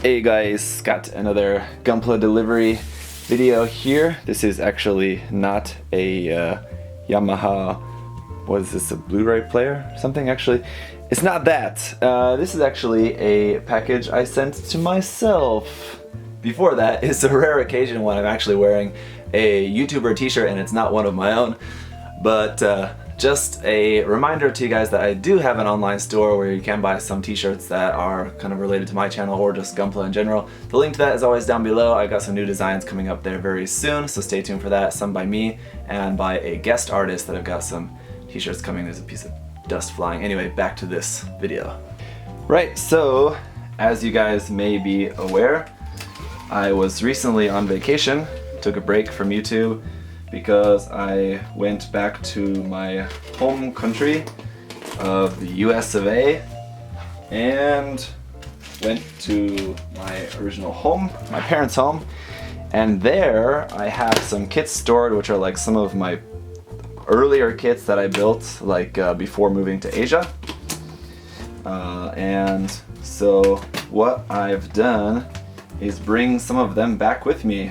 Hey guys, got another Gunpla Delivery video here. This is actually not a Yamaha, what is this, a Blu-ray player or something? Actually, it's not that. This is actually a package I sent to myself. Before that, it's a rare occasion when I'm actually wearing a YouTuber t-shirt and it's not one of my own. But just a reminder to you guys that I do have an online store where you can buy some t-shirts that are kind of related to my channel or just Gunpla in general. The link to that is always down below. I got some new designs coming up there very soon, so stay tuned for that. Some by me and by a guest artist that I've got some t-shirts coming. There's a piece of dust flying. Anyway, back to this video. Right, so as you guys may be aware, I was recently on vacation, took a break from YouTube because I went back to my home country of the US of A and went to my original home, my parents' home, and there I have some kits stored which are like some of my earlier kits that I built like before moving to Asia. And so what I've done is bring some of them back with me.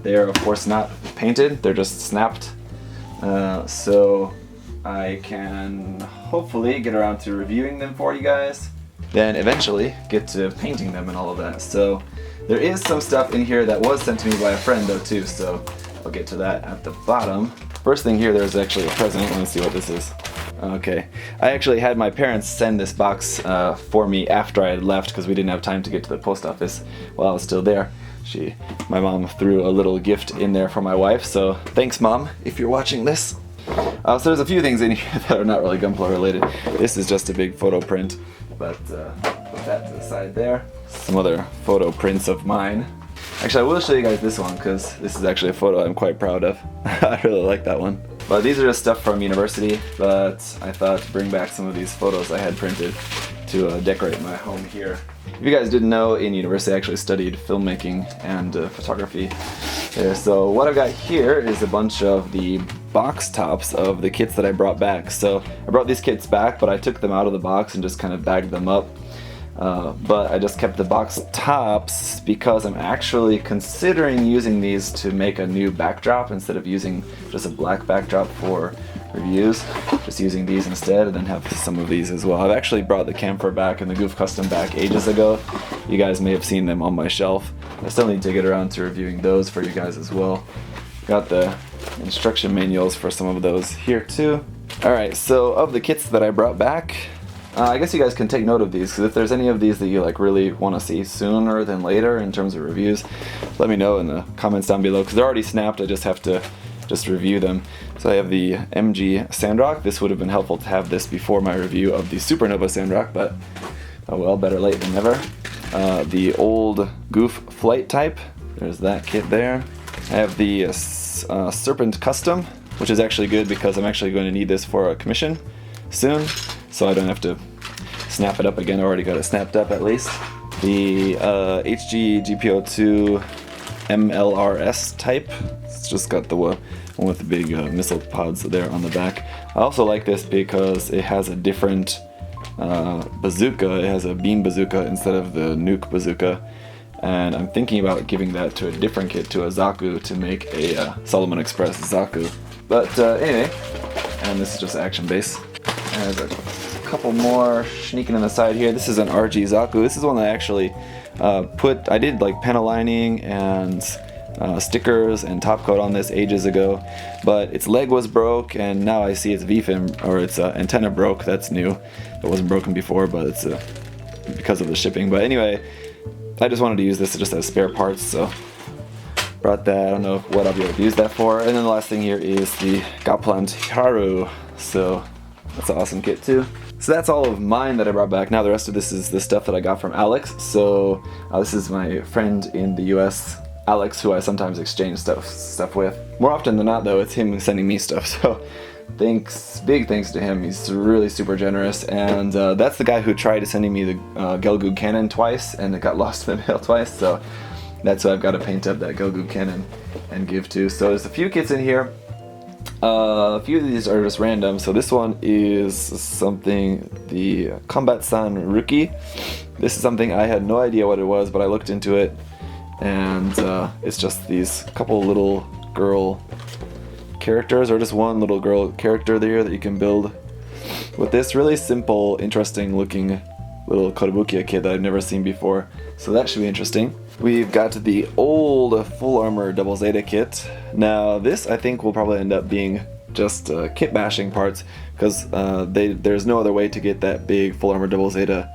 They are of course not painted, they're just snapped. So I can hopefully get around to reviewing them for you guys. Then eventually get to painting them and all of that. So there is some stuff in here that was sent to me by a friend though too, so I'll get to that at the bottom. First thing here, there's actually a present. Let me see what this is. Okay, I actually had my parents send this box for me after I had left because we didn't have time to get to the post office while I was still there. My mom threw a little gift in there for my wife, so thanks Mom if you're watching this. So there's a few things in here that are not really Gunpla related. This is just a big photo print, but put that to the side there. Some other photo prints of mine. Actually, I will show you guys this one because this is actually a photo I'm quite proud of. I really like that one. But these are just stuff from university, but I thought to bring back some of these photos I had printed to decorate my home here. If you guys didn't know, in university I actually studied filmmaking and photography there. So what I've got here is a bunch of the box tops of the kits that I brought back. So I brought these kits back, but I took them out of the box and just kind of bagged them up. But I just kept the box tops because I'm actually considering using these to make a new backdrop instead of using just a black backdrop for reviews. Just using these instead and then have some of these as well. I've actually brought the camphor back and the Goof Custom back ages ago. You guys may have seen them on my shelf. I still need to get around to reviewing those for you guys as well. Got the instruction manuals for some of those here too. Alright, so of the kits that I brought back, I guess you guys can take note of these, because if there's any of these that you like really want to see sooner than later in terms of reviews, let me know in the comments down below, because they're already snapped. I just have to review them. So I have the MG Sandrock. This would have been helpful to have this before my review of the Supernova Sandrock, but oh well, better late than never. The old Goof Flight Type, there's that kit there. I have the Serpent Custom, which is actually good because I'm actually going to need this for a commission soon, so I don't have to snap it up again. I already got it snapped up at least. The HG GPO2 MLRS type. It's just got the one with the big missile pods there on the back. I also like this because it has a different bazooka. It has a beam bazooka instead of the nuke bazooka. And I'm thinking about giving that to a different kit, to a Zaku, to make a Solomon Express Zaku. But anyway, and this is just action base. There's a couple more sneaking in the side here. This is an RG Zaku. This is one that I actually I did like panel lining and stickers and top coat on this ages ago, but its leg was broke and now I see its V-fin, or its antenna broke. That's new. It wasn't broken before, but it's because of the shipping. But anyway, I just wanted to use this just as spare parts, so brought that. I don't know what I'll be able to use that for. And then the last thing here is the Gunpla Hikaru. So that's an awesome kit too. So that's all of mine that I brought back. Now the rest of this is the stuff that I got from Alex. So this is my friend in the US, Alex, who I sometimes exchange stuff with. More often than not though, it's him sending me stuff. So big thanks to him. He's really super generous. And that's the guy who tried sending me the Gelgoog cannon twice and it got lost in the mail twice. So that's who I've got to paint up, that Gelgoog cannon, and give to. So there's a few kits in here. A few of these are just random. So this one is something, the Combat San Rookie. This is something I had no idea what it was, but I looked into it, and it's just these couple little girl characters, or just one little girl character there that you can build with this really simple, interesting looking little Kotobukiya kit that I've never seen before. So that should be interesting. We've got the old full armor double Zeta kit. Now this I think will probably end up being just kit bashing parts, because there's no other way to get that big full armor double Zeta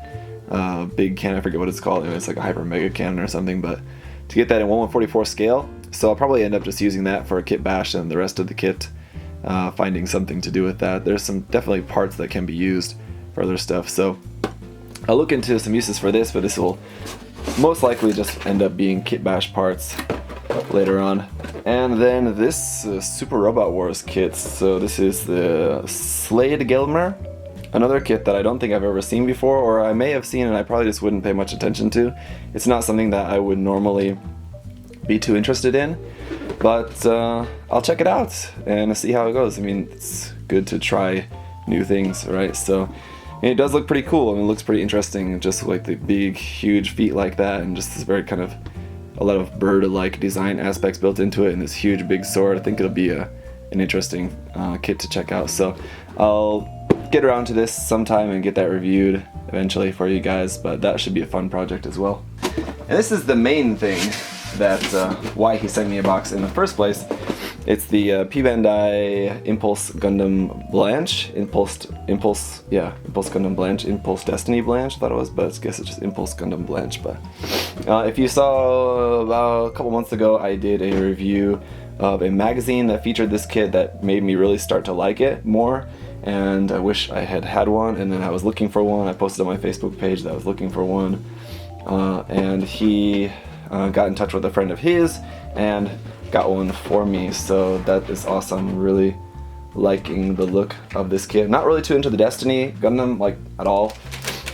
big cannon. I forget what it's called. It's like a hyper mega cannon or something, but to get that in 1/144 scale. So I'll probably end up just using that for a kit bash, and the rest of the kit finding something to do with that. There's some definitely parts that can be used for other stuff. So I'll look into some uses for this, but this will most likely just end up being kit bash parts later on. And then this Super Robot Wars kit. So this is the Slade Gelmer, another kit that I don't think I've ever seen before, or I may have seen and I probably just wouldn't pay much attention to. It's not something that I would normally be too interested in, but I'll check it out and see how it goes. I mean, it's good to try new things, right? So it does look pretty cool. I mean, it looks pretty interesting, just like the big, huge feet like that, and just this very kind of a lot of bird-like design aspects built into it, and this huge big sword. I think it'll be an interesting kit to check out. So I'll get around to this sometime and get that reviewed eventually for you guys, but that should be a fun project as well. And this is the main thing that why he sent me a box in the first place. It's the p-bandai Impulse Gundam Blanche, Impulse Gundam Blanche, Impulse Destiny Blanche, I thought it was, but I guess it's just Impulse Gundam Blanche. But if you saw about a couple months ago, I did a review of a magazine that featured this kit that made me really start to like it more, and I wish I had had one. And then I was looking for one. I posted on my Facebook page that I was looking for one, and he got in touch with a friend of his and got one for me, so that is awesome. Really liking the look of this kit. Not really too into the Destiny Gundam like at all,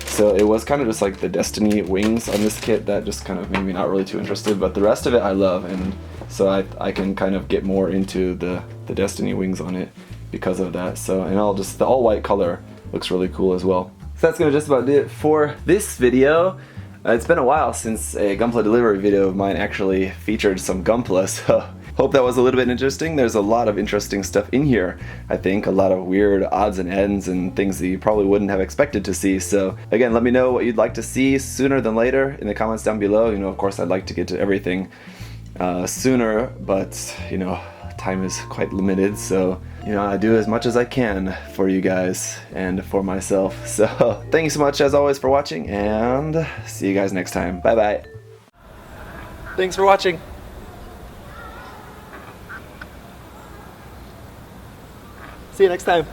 so it was kind of just like the Destiny wings on this kit that just kind of made me not really too interested, but the rest of it I love, and so I can kind of get more into the Destiny wings on it because of that. So, and the all white color looks really cool as well. So that's gonna just about do it for this video. It's been a while since a Gunpla Delivery video of mine actually featured some Gunpla, so hope that was a little bit interesting. There's a lot of interesting stuff in here, I think. A lot of weird odds and ends and things that you probably wouldn't have expected to see. So again, let me know what you'd like to see sooner than later in the comments down below. You know, of course, I'd like to get to everything sooner, but you know, time is quite limited, so you know, I do as much as I can for you guys and for myself. So thank you so much as always for watching, and see you guys next time. Bye bye. Thanks for watching. See you next time.